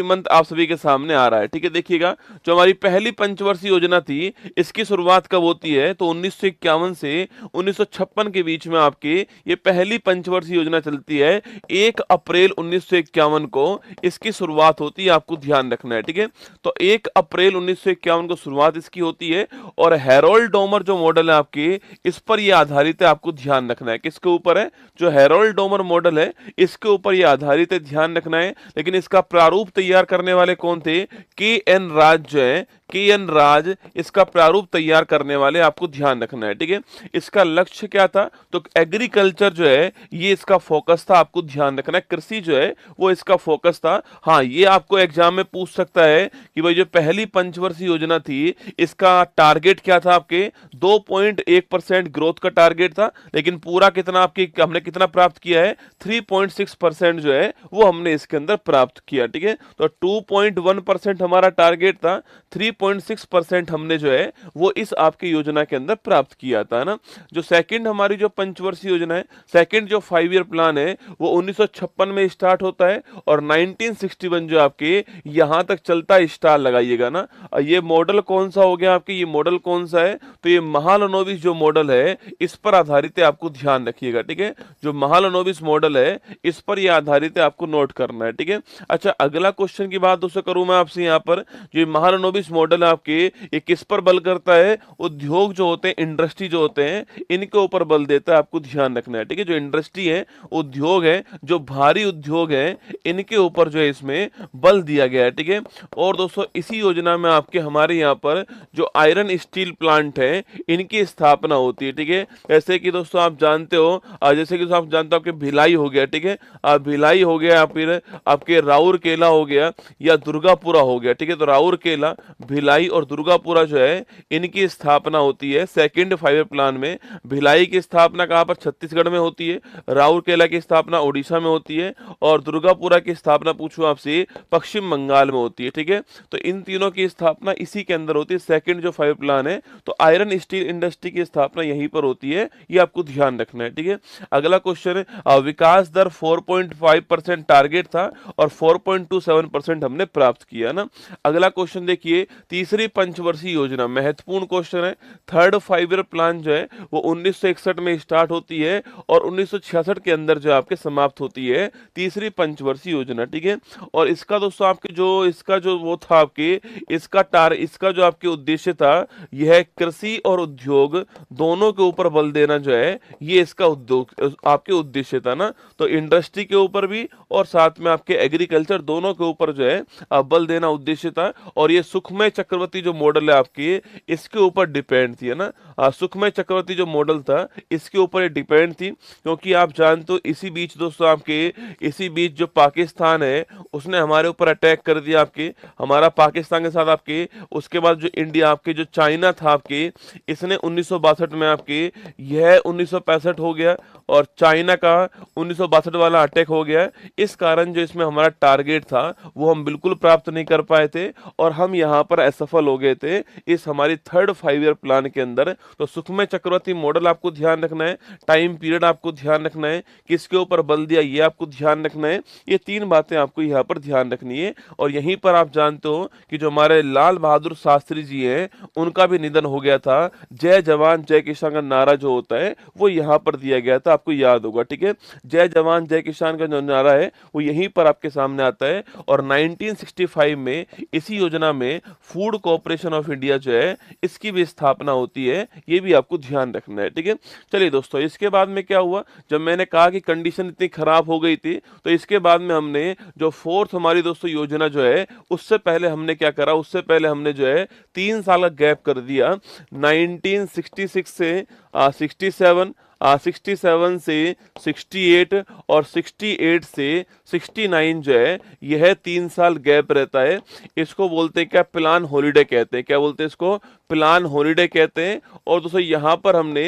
Month आप सभी के सामने आ रहा है। ठीक है, देखिएगा जो हमारी पहली पंचवर्षीय योजना थी, इसकी शुरुआत कब होती है, तो 1951 से 1956 के बीच में आपकी ये पहली पंचवर्षीय योजना चलती है। 1 अप्रैल 1951 को इसकी शुरुआत होती है, आपको ध्यान रखना है। ठीक है, तो 1 अप्रैल 1951 को शुरुआत इसकी होती है और हैरोल्ड डोमर जो मॉडल है आपकी, इस पर ये आधारित है, आपको ध्यान रखना है। किसके ऊपर है, जो हैरोल्ड डोमर मॉडल है इसके ऊपर ये आधारित है, ध्यान रखना है। लेकिन इसका प्रारूप तैयार करने वाले कौन थे, के एन राज जो है, के एन राज इसका प्रारूप तैयार करने वाले, आपको ध्यान रखना है। ठीक है, इसका लक्ष्य क्या था, तो एग्रीकल्चर जो है ये इसका फोकस था, आपको ध्यान रखना है। कृषि जो है वो इसका फोकस था। हाँ, ये आपको एग्जाम में पूछ सकता है कि भाई जो पहली पंचवर्षीय योजना थी इसका टारगेट क्या था, आपके 2.1% ग्रोथ का टारगेट था, लेकिन पूरा कितना आपकी हमने कितना प्राप्त किया है, 3.6% जो है वो हमने इसके अंदर प्राप्त किया। ठीक है, तो 2.1% हमारा टारगेट था, 3.6% हमने जो है वो इस आपकी योजना के अंदर प्राप्त किया था ना। जो सेकंड हमारी जो पंचवर्षीय योजना है, सेकंड जो 5 ईयर प्लान है वो 1956 में स्टार्ट होता है और 1961 जो आपके यहां तक चलता है, स्टार लगाइएगा ना। ये मॉडल कौन सा हो गया आपके, ये मॉडल कौन सा है, तो ये महालनोबिस जो मॉडल है इस पर आधारित है, आपको ध्यान रखिएगा। ठीक है, जो महालनोबिस मॉडल है इस पर ये आधारित है, आपको नोट करना है। ठीक है, अच्छा अगला क्वेश्चन की बात दोस्तों करूं मैं आपसे यहाँ पर, जो महालनोबिस मॉडल है आपके, ये किस पर बल करता है, उद्योग जो होते हैं, इंडस्ट्री जो होते हैं, इनके ऊपर बल देता है, आपको ध्यान रखना है। ठीक है, जो इंडस्ट्री है, उद्योग है, जो भारी उद्योग है, इनके ऊपर जो है इसमें बल दिया गया है। ठीक है, और दोस्तों इसी योजना में आपके हमारे यहाँ पर जो आयरन स्टील प्लांट है इनकी स्थापना होती है। ठीक है, जैसे कि दोस्तों आप जानते हो, जैसे कि आप जानते हो आपके भिलाई हो गया। ठीक है, भिलाई हो गया, फिर आपके राउरकेला हो गया या दुर्गापुरा हो गया। ठीक है, तो राउरकेला, भिलाई और दुर्गापुरा जो है इनकी स्थापना होती है सेकंड 5 ईयर प्लान में। भिलाई की स्थापना कहाँ पर, छत्तीसगढ़ में होती है। राउरकेला की स्थापना उड़ीसा में होती है और दुर्गापुरा की स्थापना पूछूं आपसे, पश्चिम बंगाल में होती है। ठीक है, तो इन तीनों की स्थापना इसी के अंदर होती है, सेकंड जो 5 प्लान है। तो आयरन स्टील इंडस्ट्री की स्थापना यहीं पर होती है, ये आपको ध्यान रखना है। ठीक है, अगला क्वेश्चन है, विकास दर 4.5% टारगेट था और 4.27% हमने प्राप्त किया ना। अगला क्वेश्चन देखिए, तीसरी पंचवर्षीय योजना, महत्वपूर्ण क्वेश्चन है। थर्ड 5 ईयर प्लान जो है वो 1961 में स्टार्ट होती है और 1966 के अंदर जो आपके समाप्त होती है तीसरी पंचवर्षीय योजना। ठीक है, और इसका दोस्तों आपके जो इसका जो वो था आपके, इसका जो आपके उद्देश्य था, यह कृषि और उद्योग दोनों के ऊपर बल देना जो है, ये इसका उद्योग आपके उद्देश्य था ना। तो इंडस्ट्री के ऊपर भी और साथ में आपके एग्रीकल्चर दोनों के ऊपर जो है बल देना उद्देश्य था। और ये सुखमय चक्रवर्ती जो मॉडल है आपकी, इसके ऊपर डिपेंड थी, है ना। सुखमय चक्रवर्ती जो मॉडल था इसके ऊपर ये डिपेंड थी, क्योंकि आप जानते हो इसी बीच दोस्तों आपके, इसी बीच जो पाकिस्तान है उसने हमारे ऊपर अटैक कर दिया आपके, हमारा पाकिस्तान के साथ आपके। उसके बाद जो इंडिया आपके, जो चाइना था आपके, इसने 1962 में आपके, यह 1965 हो गया और चाइना का 1962 वाला अटैक हो गया। इस कारण जो इसमें हमारा टारगेट था वो हम बिल्कुल प्राप्त नहीं कर पाए थे और हम यहाँ पर असफल हो गए थे इस हमारी थर्ड 5 ईयर प्लान के अंदर। तो सुखमय चक्रवर्ती मॉडल आपको ध्यान रखना है, टाइम पीरियड आपको ध्यान रखना है, किसके ऊपर बल दिया ये आपको ध्यान रखना है। ये 3 बातें आपको यहाँ पर ध्यान रखनी है। और यहीं पर आप जानते हो कि जो हमारे लाल बहादुर शास्त्री जी हैं उनका भी निधन हो गया था। जय जवान जय किसान का नारा जो होता है वो यहाँ पर दिया गया था, आपको याद होगा। ठीक है, जय जवान जय किसान का जो नारा है वो यहीं पर आपके सामने आता है। और 1965 में इसी योजना में फूड कॉर्पोरेशन ऑफ इंडिया जो है इसकी भी स्थापना होती है, ये भी आपको ध्यान रखना है। ठीक है, चलिए दोस्तों इसके बाद में क्या हुआ, जब मैंने कहा कि कंडीशन इतनी खराब हो गई थी, तो इसके बाद में हमने जो फोर्थ हमारी दोस्तों योजना जो है, उससे पहले हमने क्या करा, उससे पहले हमने जो है 3 साल का गैप कर दिया। 1966 से 67, 67 से 68 और 68 से 69 जो है यह 3 साल गैप रहता है। इसको बोलते हैं क्या, प्लान हॉलीडे कहते हैं। क्या बोलते हैं इसको, प्लान हॉलीडे कहते हैं। और दोस्तों यहाँ पर हमने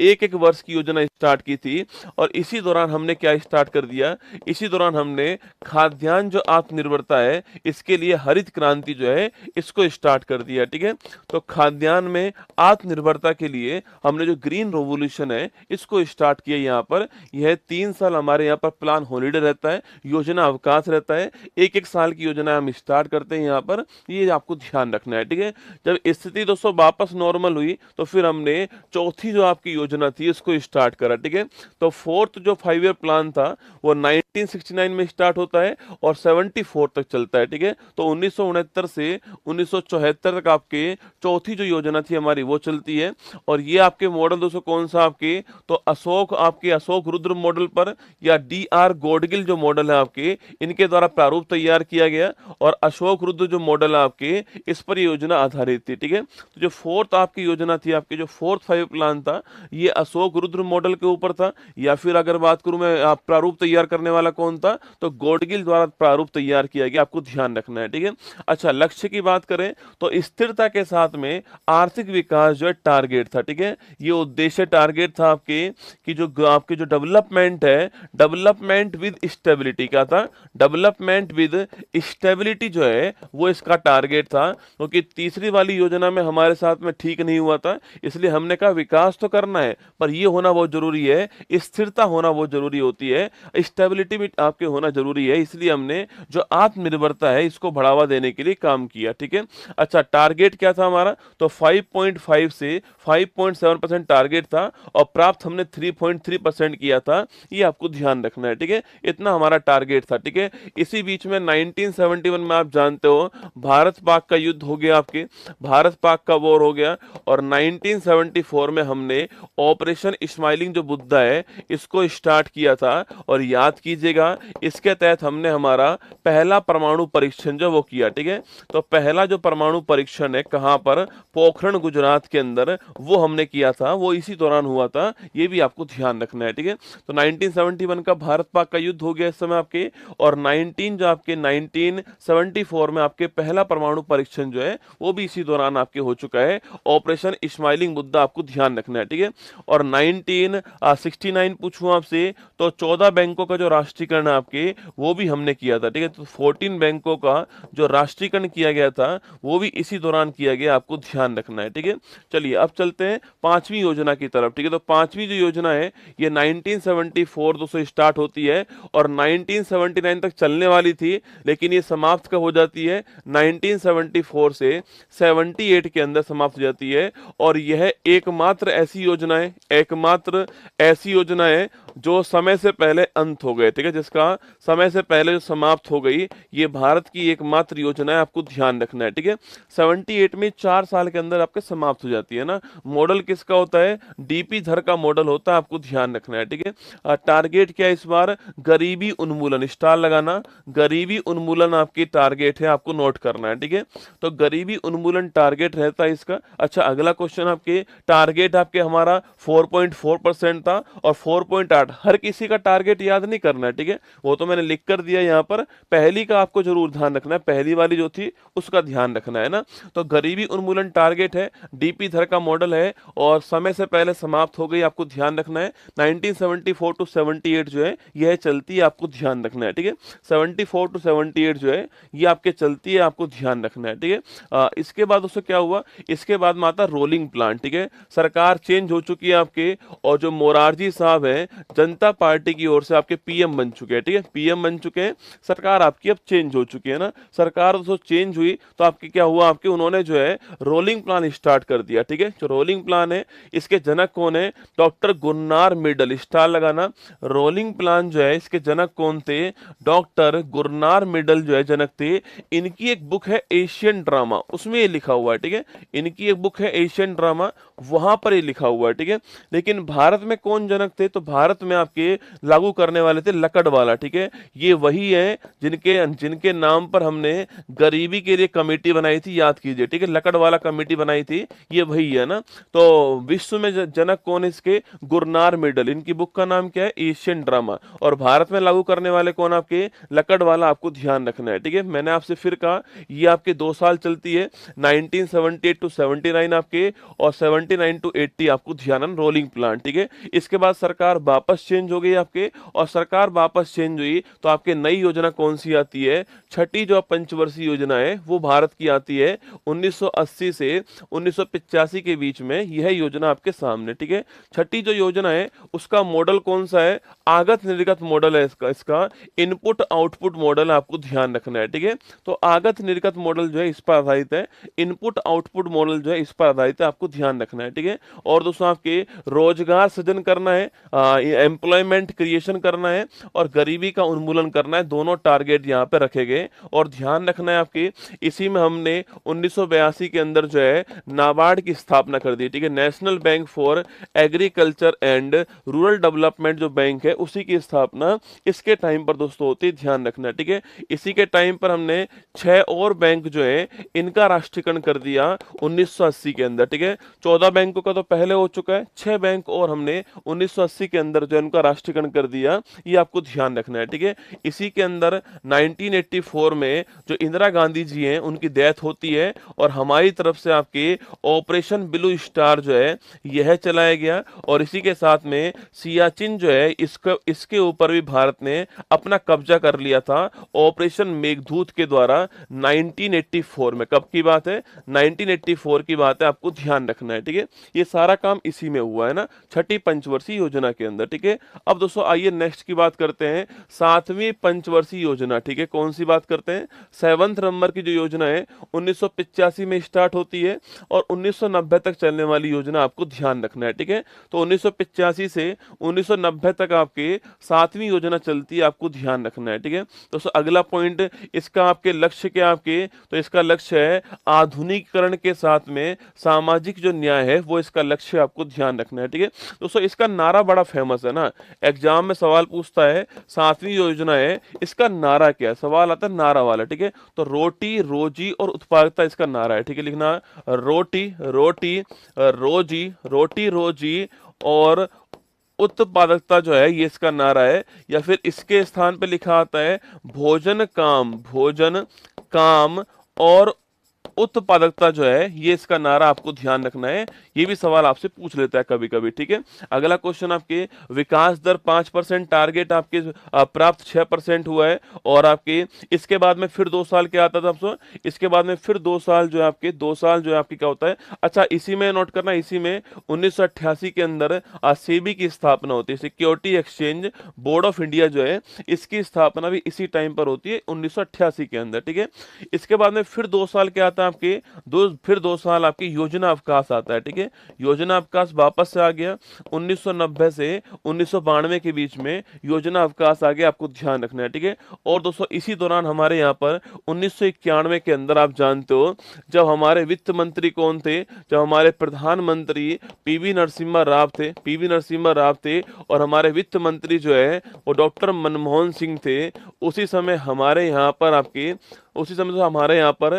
एक एक वर्ष की योजना स्टार्ट की थी और इसी दौरान हमने क्या स्टार्ट कर दिया, इसी दौरान हमने खाद्यान्न जो आत्मनिर्भरता है इसके लिए हरित क्रांति जो है इसको स्टार्ट कर दिया। ठीक है, तो खाद्यान्न में आत्मनिर्भरता के लिए हमने जो ग्रीन रेवोल्यूशन है इसको स्टार्ट किया यहाँ पर। यह 3 साल हमारे यहाँ पर प्लान हॉलीडे रहता है, योजना अवकाश रहता है, एक एक साल की योजना हम स्टार्ट करते हैं यहाँ पर, ये आपको ध्यान रखना है, ठीक है। जब स्थिति दोस्तों वापस नॉर्मल हुई तो फिर हमने चौथी जो आपकी योजना थी इसको स्टार्ट करा, ठीक है। तो फोर्थ जो 5 ईयर प्लान था वो 1969 में स्टार्ट होता है और 74 तक चलता है, ठीक है। तो 1969 से 1974 तक आपके चौथी जो योजना थी हमारी वो चलती है। और ये आपके मॉडल दोस्तों कौन सा आपके, तो अशोक रुद्र मॉडल पर या DR गॉडगिल जो मॉडल है आपके, इनके द्वारा प्रारूप तैयार किया गया और अशोक रुद्र जो मॉडल है आपके, इस पर योजना आधारित थी, ठीक है। तो जो फोर्थ आपकी योजना थी, आपके जो फोर्थ 5 प्लान था, ये अशोक रुद्र मॉडल के ऊपर था। या फिर अगर बात करूं मैं, आप प्रारूप तैयार करने वाला कौन था, तो गॉडगिल द्वारा प्रारूप तैयार किया गया, आपको ध्यान रखना है, ठीक है। अच्छा, लक्ष्य की बात करें तो स्थिरता के साथ में आर्थिक विकास जो है टारगेट था, ठीक है। ये उद्देश्य टारगेट था आपके कि जो आपके जो डेवलपमेंट है, डेवलपमेंट विद स्टेबिलिटी का था, डेवलपमेंट विद स्टेबिलिटी जो है वो इसका टारगेट था। क्योंकि तीसरी वाली योजना में हमारे साथ में ठीक नहीं हुआ था, इसलिए हमने कहा विकास तो करना है पर ये होना बहुत जरूरी है, स्थिरता होना बहुत जरूरी होती है, स्टेबिलिटी भी आपके होना जरूरी है, इसलिए हमने जो आत्मनिर्भरता है इसको बढ़ावा देने के लिए काम किया, ठीक है। अच्छा, टारगेट क्या था हमारा, तो 5.5 से 5.7% टारगेट था और प्राप्त हमने 3.3% किया था, ये आपको ध्यान रखना है, ठीक है। इतना हमारा टारगेट था, ठीक है। इसी बीच में 1971 में आप जानते हो भारत पाक का युद्ध हो गया, आपके भारत पाक का वॉर हो गया और 1974 में हमने ऑपरेशन स्माइलिंग जो बुद्धा है इसको स्टार्ट किया था। और याद कीजिएगा इसके तहत हमने हमारा पहला परमाणु परीक्षण जो वो किया, ठीक है। तो पहला जो परमाणु परीक्षण है कहां पर, पोखरण गुजरात के अंदर, वो हमने किया था, वो इसी दौरान हुआ था, ये भी आपको ध्यान रखना है, ठीक है। तो 1971 का भारत पाक का युद्ध हो गया इस समय आपके, और 1974 में आपके पहला परमाणु परीक्षण जो है वो भी इसी दौरान आपके हो चुका है, ऑपरेशन स्माइलिंग मुद्दा आपको ध्यान रखना है, ठीक है। और 1969 पूछूं आपसे तो 14 बैंकों का जो राष्ट्रीयकरण है आपके वो भी हमने किया था, ठीक है। तो 14 बैंकों का जो राष्ट्रीयकरण किया गया था वो भी इसी दौरान किया गया, आपको ध्यान रखना है, ठीक है। चलिए अब चलते हैं पांचवी योजना की तरफ, ठीक है। तो पांचवी जो योजना है ये 1974 दोस्तों स्टार्ट होती है और 1979 तक चलने वाली थी, लेकिन ये समाप्त कब हो जाती है, 1974 से 78 के अंदर समाप्त हो जाती है। और यह एकमात्र ऐसी योजना है जो समय से पहले अंत हो गए, ठीक है, जिसका समय से पहले जो समाप्त हो गई, ये भारत की एकमात्र योजना है, आपको ध्यान रखना है, ठीक है। 78 में 4 साल के अंदर आपके समाप्त हो जाती है ना। मॉडल किसका होता है, DP धर का मॉडल होता है, आपको ध्यान रखना है, ठीक है। टारगेट क्या है इस बार, गरीबी उन्मूलन, स्टार लगाना, गरीबी उन्मूलन आपकी टारगेट है, आपको नोट करना है, ठीक है। तो गरीबी उन्मूलन टारगेट रहता है इसका। अच्छा, अगला क्वेश्चन आपके, टारगेट आपके हमारा 4.4% था और 4.8, हर किसी का टारगेट याद नहीं करना है, ठीक है, वो तो मैंने लिख कर दिया यहाँ पर, पहली का आपको जरूर ध्यान रखना है, पहली वाली जो थी उसका ध्यान रखना है ना। तो गरीबी उन्मूलन टारगेट है, DP धर का मॉडल है और समय से पहले समाप्त हो गई, आपको ध्यान रखना है। 1974 टू 78 जो है यह चलती है, आपको ध्यान रखना है, ठीक है। 74 टू 78 जो है ये आपके चलती है, आपको ध्यान रखना है, ठीक है। इसके बाद उससे क्या हुआ, इसके बाद में आता रोलिंग प्लान, ठीक है। सरकार चेंज हो चुकी है आपके और जो मोरारजी साहब है जनता पार्टी की ओर से आपके PM बन चुके हैं, ठीक है, PM बन चुके हैं, सरकार आपकी अब चेंज हो चुकी है ना। सरकार तो चेंज हुई तो आपकी क्या हुआ, आपके उन्होंने जो है रोलिंग प्लान स्टार्ट कर दिया, ठीक है। जो रोलिंग प्लान है इसके जनक कौन है, डॉक्टर गुरनार मिडल, स्टार लगाना। रोलिंग प्लान जो है इसके जनक कौन थे, डॉक्टर गुरनार मिडल जो है जनक थे। इनकी एक बुक है एशियन ड्रामा, उसमें ये लिखा हुआ है, ठीक है, इनकी एक बुक है एशियन ड्रामा, वहां पर ये लिखा हुआ है, ठीक है। लेकिन भारत में कौन जनक थे, तो भारत में आपके लागू करने वाले थे लकड़वाला, ठीक है। ये वही है जिनके नाम पर हमने गरीबी के लिए कमेटी बनाई थी, याद कीजिए, ठीक है, लकड़वाला कमेटी बनाई थी, ये वही है ना। तो विश्व में जनक कौन है इसके, गुरनार मिडल, इनकी बुक का नाम क्या है, एशियन ड्रामा। और भारत में लागू करने वाले कौन, आपके लकड़वाला, आपको ध्यान रखना है, ठीक है। मैंने आपसे फिर कहा ये आपके 2 साल चलती है, 1978 टू 79 आपके और 79 टू 80 आपको ध्यान, रोलिंग प्लान, ठीक है। इसके बाद सरकार वापस चेंज हो गई आपके और सरकार वापस चेंज हुई तो आपके नई योजना कौन सी आती है? छठी जो पंचवर्षीय योजना है वो भारत की आती है 1980 से 1985 के बीच में, यह योजना आपके सामने, ठीक है। छठी जो योजना है उसका मॉडल कौन सा है? आगत निर्गत मॉडल है इसका इनपुट आउटपुट मॉडल आपको ध्यान रखना है, ठीक है। तो आगत निर्गत मॉडल जो है इस पर आधारित है, इनपुट आउटपुट मॉडल जो है इस पर आधारित है, आपको ध्यान रखना है, ठीक है। और दोस्तों आपके रोजगार सृजन करना है, एम्प्लॉयमेंट क्रिएशन करना है और गरीबी का उन्मूलन करना है, दोनों टारगेट यहाँ पे रखे गए। और ध्यान रखना है आपके, इसी में हमने 1982 के अंदर जो है नाबार्ड की स्थापना कर दी, ठीक है। National bank for agriculture and rural development जो बैंक है उसी की स्थापना इसके टाइम पर दोस्तों होती है, ध्यान रखना है, ठीक है। इसी के टाइम पर हमने 6 और बैंक जो है इनका राष्ट्रीयकरण कर दिया 1980 के अंदर, ठीक है। 14 बैंकों का तो पहले हो चुका है, 6 बैंक और हमने 1980 के अंदर जो इनका राष्ट्रीयकरण कर दिया, ये आपको ध्यान रखना है, ठीक है। इसी के अंदर 1984 में जो इंदिरा गांधी जी हैं उनकी डेथ होती है और हमारी तरफ से आपके ऑपरेशन ब्लू स्टार जो है यह चलाया गया। और इसी के साथ में सियाचिन जो है इसके ऊपर भी भारत ने अपना कब्जा कर लिया था ऑपरेशन मेघदूत के द्वारा 1984 में। कब की बात है? 1984 की बात है, आपको ध्यान रखना है, ठीक है। ये सारा काम इसी में हुआ है ना, छठी पंचवर्षीय योजना के अंदर, ठीक है। अब दोस्तों आइए नेक्स्ट की बात करते हैं, 7वीं पंचवर्षीय योजना, ठीक है। कौन सी बात करते हैं? 7th नंबर की जो योजना है 1985 में स्टार्ट होती है और 1990 तक चलने वाली योजना, आपको ध्यान रखना है, ठीक है। तो 1985 से 1990 तक आपके 7वीं योजना चलती है, आपको ध्यान रखना है, ठीक है। दोस्तों अगला पॉइंट इसका आपके लक्ष्य क्या आपके? तो इसका लक्ष्य है आधुनिकीकरण के साथ में सामाजिक जो न्याय है वो इसका लक्ष्य, आपको ध्यान रखना है, ठीक है। दोस्तों इसका नारा बड़ा फेमस है ना, एग्जाम में सवाल पूछता है 7वीं योजना है इसका नारा क्या है, सवाल आता है नारा वाला, ठीक है। तो रोटी रोजी और उत्पादकता इसका नारा है, ठीक है। लिखना रोटी रोटी रोजी, रोटी रोजी और उत्पादकता जो है ये इसका नारा है। या फिर इसके स्थान पे लिखा आता है भोजन काम और उत्पादकता जो है ये इसका नारा, आपको ध्यान रखना है। ये भी सवाल आपसे पूछ लेता है कभी कभी, ठीक है। अगला क्वेश्चन आपके विकास दर 5% टारगेट आपके प्राप्त 6% हुआ है और आपके इसके बाद में फिर 2 साल क्या आता था आपसे? इसके बाद में फिर 2 साल जो है आपके 2 साल जो है आपकी क्या होता है? अच्छा इसी में नोट करना, इसी में 1988 के अंदर सेबी की स्थापना होती है, security exchange board of India जो है इसकी स्थापना भी इसी टाइम पर होती है 1988 के अंदर, ठीक है। इसके बाद में फिर 2 साल क्या आता है आपके? फिर 2 साल आपकी योजना अवकाश आता है, ठीक है। योजना अवकाश वापस से आ गया 1990 से 1992 के बीच में योजना अवकाश आ गया, आपको ध्यान रखना है, ठीक है। और दोस्तों इसी दौरान हमारे यहाँ पर 1991 के अंदर आप जानते हो जब हमारे वित्त मंत्री कौन थे? जब हमारे प्रधानमंत्री पीवी नरसिम्हा राव थे, पीवी नरसिम्हा राव थे और हमारे वित्त मंत्री जो है वो डॉक्टर मनमोहन सिंह थे। उसी समय हमारे यहाँ पर आपके उसी समय तो हमारे यहाँ पर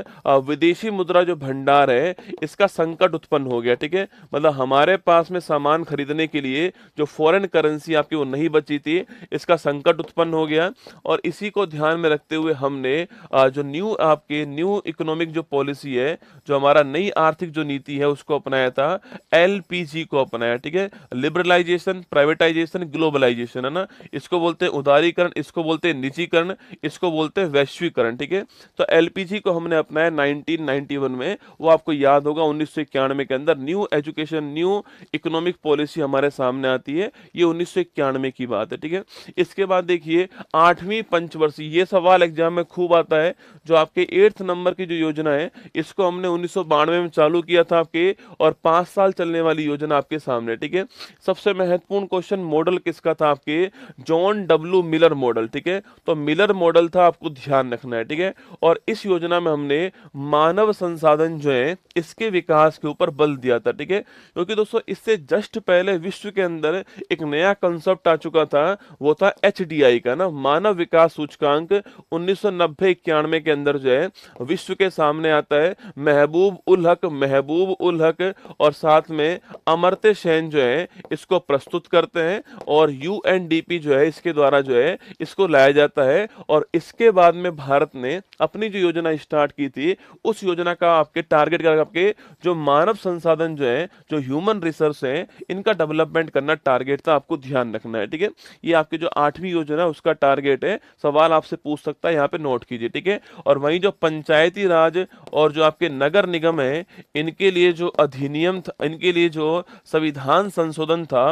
विदेशी मुद्रा जो भंडार है इसका संकट उत्पन्न हो गया, ठीक है। मतलब हमारे पास में सामान खरीदने के लिए जो फॉरेन करेंसी आपकी वो नहीं बची थी, इसका संकट उत्पन्न हो गया। और इसी को ध्यान में रखते हुए हमने जो न्यू इकोनॉमिक जो पॉलिसी है, जो हमारा नई आर्थिक जो नीति है उसको अपनाया था, LPG को अपनाया, ठीक है। लिबरलाइजेशन, प्राइवेटाइजेशन, ग्लोबलाइजेशन, है ना। इसको बोलते हैं उदारीकरण, इसको बोलते हैं निजीकरण, इसको बोलते हैं वैश्वीकरण, ठीक है। तो LPG को हमने अपनाया 1991 में, वो आपको याद होगा 1991 के अंदर new education new economic policy हमारे सामने आती है, ये 1991 की बात है, ठीक है। इसके बाद देखिए 8वीं पंचवर्षीय, ये सवाल एग्जाम में खूब आता है, जो आपके 8th नंबर की जो योजना है इसको हमने 1992 में चालू किया था आपके, और 5 साल चलने वाली योजना आपके सामने, ठीक है। सबसे महत्वपूर्ण क्वेश्चन मॉडल किसका था आपके? जॉन डब्ल्यू मिलर मॉडल, ठीक है। तो मिलर मॉडल था, आपको ध्यान रखना है, ठीक है। और इस योजना में हमने मानव संसाधन जो है इसके विकास के ऊपर बल दिया था, ठीक है। क्योंकि दोस्तों इससे जस्ट पहले विश्व के अंदर एक नया कंसेप्ट आ चुका था, वो था HDI का ना, मानव विकास सूचकांक। 1990-91 के अंदर जो है विश्व के सामने आता है महबूब उल हक और साथ में अमर्त्य सेन जो है इसको प्रस्तुत करते हैं और UNDP जो है इसके द्वारा जो है इसको लाया जाता है। और इसके बाद में भारत ने अपनी जो योजना स्टार्ट की थी उस योजना का आपके टारगेट का आपके जो मानव संसाधन जो है, जो ह्यूमन रिसोर्स है, इनका डेवलपमेंट करना टारगेट था, आपको ध्यान रखना है। ठीक है, ये आपकी जो 8वीं योजना है उसका टारगेट है। सवाल आपसे पूछ सकता है, यहाँ पे नोट कीजिए। ठीक है, और वहीं जो पंचायती राज और जो आपके नगर निगम है, इनके लिए जो अधिनियम था, इनके लिए जो संविधान संशोधन था,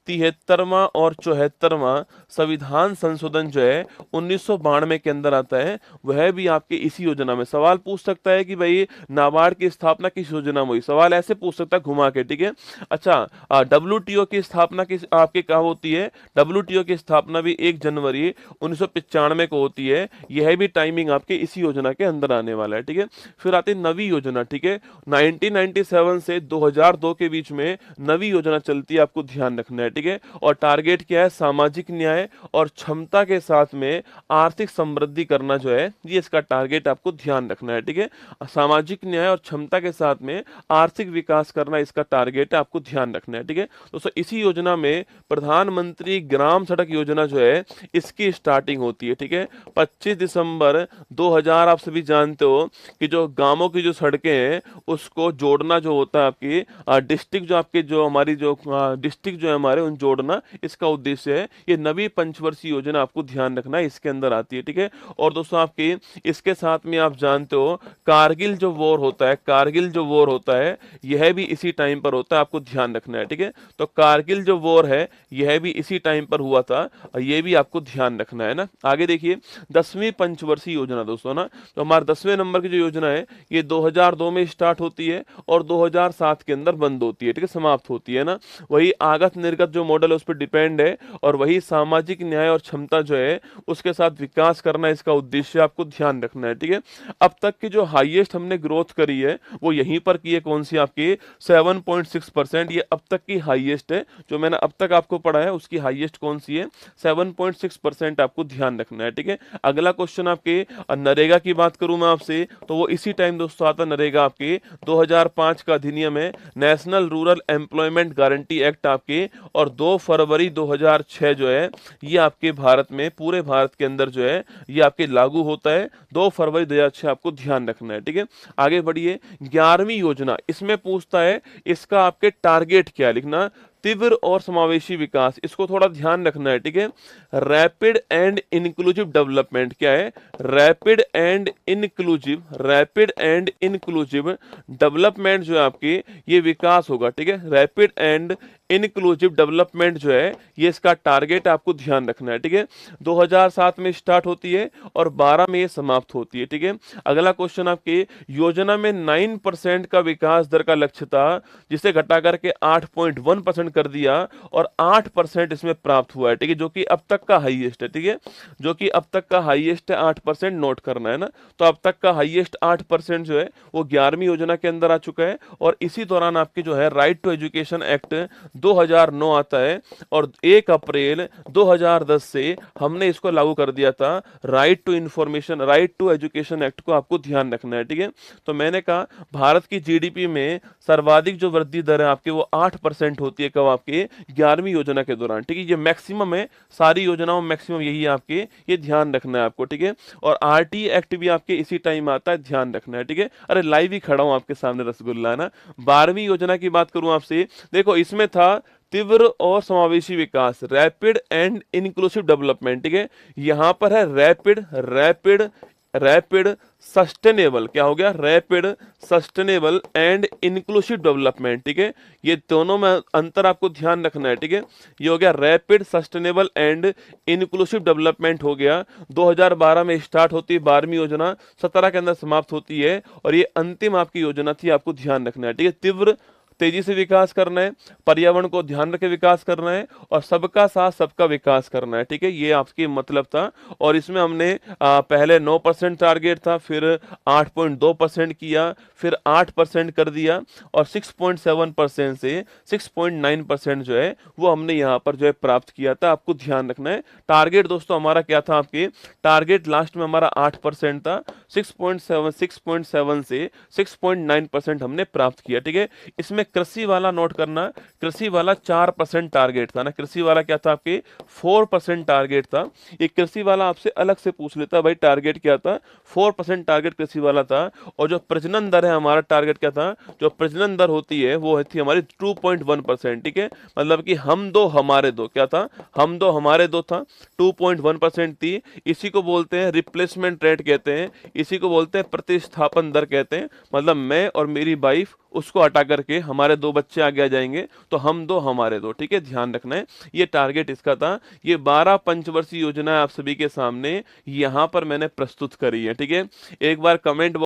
73वां और 74वां संविधान संशोधन जो है 1992 के अंदर आता है, वह भी आपके इसी योजना में। सवाल पूछ सकता है कि भाई नाबार्ड की स्थापना किस योजना में हुई, सवाल ऐसे पूछ सकता है घुमा के। ठीक है, अच्छा, डब्ल्यूटीओ की स्थापना किस आपके कहाँ होती है? डब्ल्यूटीओ की स्थापना भी 1 जनवरी 1995 को होती है। यह भी टाइमिंग आपके इसी योजना के अंदर आने वाला है। ठीक है, फिर आती है नवी योजना। ठीक है, 1997 से 2002 के बीच में नवी योजना चलती है, आपको ध्यान रखना है। ठीक है, और टारगेट क्या है? सामाजिक न्याय और क्षमता के साथ में आर्थिक समृद्धि करना जो है, ये इसका टारगेट आपको ध्यान रखना है। ठीक है, सामाजिक न्याय और क्षमता के साथ में आर्थिक विकास करना इसका टारगेट है, आपको ध्यान रखना है। ठीक है दोस्तों, इसी योजना में प्रधानमंत्री ग्राम सड़क योजना जो है, इसकी स्टार्टिंग होती है। ठीक है, 25 दिसंबर 2000, आप सभी जानते हो कि जो गांवों की जो सड़कें हैं उसको जोड़ना जो होता है, आपकी डिस्ट्रिक्ट जो आपके जो हमारी जो डिस्ट्रिक्ट जो है हमारे, उन जोड़ना इसका उद्देश्य है। ये नवी पंचवर्षीय योजना आपको ध्यान रखना है, इसके अंदर आती है। ठीक है, और दोस्तों आपकी इसके साथ में आप जानते हो कारगिल जो वॉर होता है, कारगिल जो वॉर होता है, यह भी इसी टाइम पर होता है, आपको ध्यान रखना है। ठीक है, तो कारगिल जो वॉर है यह भी इसी टाइम पर हुआ था, और यह भी आपको ध्यान रखना है ना। आगे देखिए 10वीं पंचवर्षीय योजना दोस्तों ना, तो हमारे 10वें नंबर की जो योजना है ये 2002 में स्टार्ट होती है और 2007 के अंदर बंद होती है। ठीक है, समाप्त होती है ना। वही आगत निर्गत जो मॉडल है उस पर डिपेंड है, और वही सामाजिक न्याय और क्षमता जो है उसके साथ विकास करना इसका उद्देश्य, आपको ध्यान रखना है। ठीक है, अब तक की जो हाईएस्ट हमने ग्रोथ करी है वो यहीं पर की है, कौन सी? आपकी 7.6%। ये अब तक की हाईएस्ट है, जो मैंने अब तक आपको पढ़ा है उसकी हाईएस्ट कौन सी है? 7.6%, आपको ध्यान रखना है। ठीक है, अगला क्वेश्चन आपके नरेगा की बात करूं मैं आपसे, तो वो इसी टाइम दोस्तों आता नरेगा, आपके 2005 का अधिनियम है, national rural employment guarantee act आपके, और 2 फरवरी 2006 जो है ये आपके भारत में, पूरे भारत के अंदर जो है ये आपके लागू होता है, 2 फरवरी 2006, आपको ध्यान रखना है। ठीक है, आगे बढ़िए 11वीं योजना, इसमें पूछता है इसका आपके टारगेट क्या लिखना? तीव्र और समावेशी विकास, इसको थोड़ा ध्यान रखना है। ठीक है, रैपिड एंड इंक्लूसिव डेवलपमेंट क्या है? Rapid and inclusive, rapid and inclusive development जो है आपकी, ये विकास होगा। ठीक है, रैपिड एंड इंक्लूसिव डेवलपमेंट जो है ये इसका टारगेट, आपको ध्यान रखना है। ठीक है, 2007 में स्टार्ट होती है और 12 में ये समाप्त होती है। ठीक है, अगला क्वेश्चन आपके योजना में 9% का विकास दर का लक्ष्य था, जिसे घटा करके 8.1% कर दिया, और 8% इसमें प्राप्त हुआ है। ठीक है, जो कि अब तक का हाईएस्ट है। ठीक है, जो कि अब तक का हाईएस्ट है, 8% नोट करना है ना। तो अब तक का हाईएस्ट 8% जो है वो 11वीं योजना के अंदर आ चुका है, और इसी दौरान आपकी जो है राइट टू एजुकेशन एक्ट 2009 आता है, और 1 अप्रैल 2010 से हमने इसको लागू कर दिया था, right to information, right to education act को आपको ध्यान रखना है। ठीक है, तो मैंने कहा भारत की जीडीपी में सर्वाधिक जो वृद्धि दर है आपकी वो 8% होती है, कब? आपके 11वीं योजना के दौरान। ठीक है, ये मैक्सिमम है, सारी योजनाओं में मैक्सिमम यही है आपके, ये ध्यान रखना है आपको। ठीक है, और आरटी एक्ट भी आपके इसी टाइम आता है, ध्यान रखना है। ठीक है, अरे लाइव ही खड़ा हूं आपके सामने रसगुल्ला ना। 12वीं योजना की बात करूं आपसे, देखो इसमें था तीव्र और समावेशी विकास, रैपिड एंड इंक्लूसिव डेवलपमेंट। ठीक है, यहां पर है रैपिड, रैपिड, रैपिड सस्टेनेबल, क्या हो गया? Rapid sustainable and inclusive development. ठीक है, ये दोनों में अंतर आपको ध्यान रखना है। ठीक है, ये हो गया rapid sustainable and inclusive development हो गया, 2012 में स्टार्ट होती है 12वीं योजना, 17 के अंदर समाप्त होती है, और ये अंतिम आपकी योजना थी, आपको ध्यान रखना है। ठीक है, तीव्र तेजी से विकास करना है, पर्यावरण को ध्यान रखे विकास करना है, और सबका साथ सबका विकास करना है। ठीक है, ये आपकी मतलब था, और इसमें हमने पहले 9% टारगेट था, फिर 8.2% किया, फिर 8% कर दिया, और 6.7% से 6.9% जो है वो हमने यहाँ पर जो है प्राप्त किया था, आपको ध्यान रखना है। टारगेट दोस्तों हमारा क्या था? आपके टारगेट लास्ट में हमारा 8% था, 6.7 से 6.9% हमने प्राप्त किया। ठीक है, इसमें कृषि वाला नोट करना, कृषि वाला 4% टारगेट था ना, कृषि वाला क्या था आपके 4% टारगेट था। ये कृषि वाला आपसे अलग से पूछ लेता भाई टारगेट क्या था, 4% टारगेट कृषि वाला था। और जो प्रजनन दर है हमारा टारगेट क्या था, जो प्रजनन दर होती है वो थी हमारी 2.1%। ठीक है, मतलब कि हम दो हमारे दो क्या था, हम दो हमारे दो था, 2.1% थी। इसी को बोलते हैं रिप्लेसमेंट रेट कहते हैं, इसी को बोलते हैं प्रतिस्थापन दर कहते हैं। मतलब मैं और मेरी वाइफ, उसको हटा करके हमारे दो बच्चे आगे आ जाएंगे, तो हम दो हमारे दो। ठीक है, ध्यान रखना है, ये टारगेट इसका था। ये 12 पंचवर्षीय योजना आप सभी के सामने यहाँ पर मैंने प्रस्तुत करी है। ठीक है, एक बार कमेंट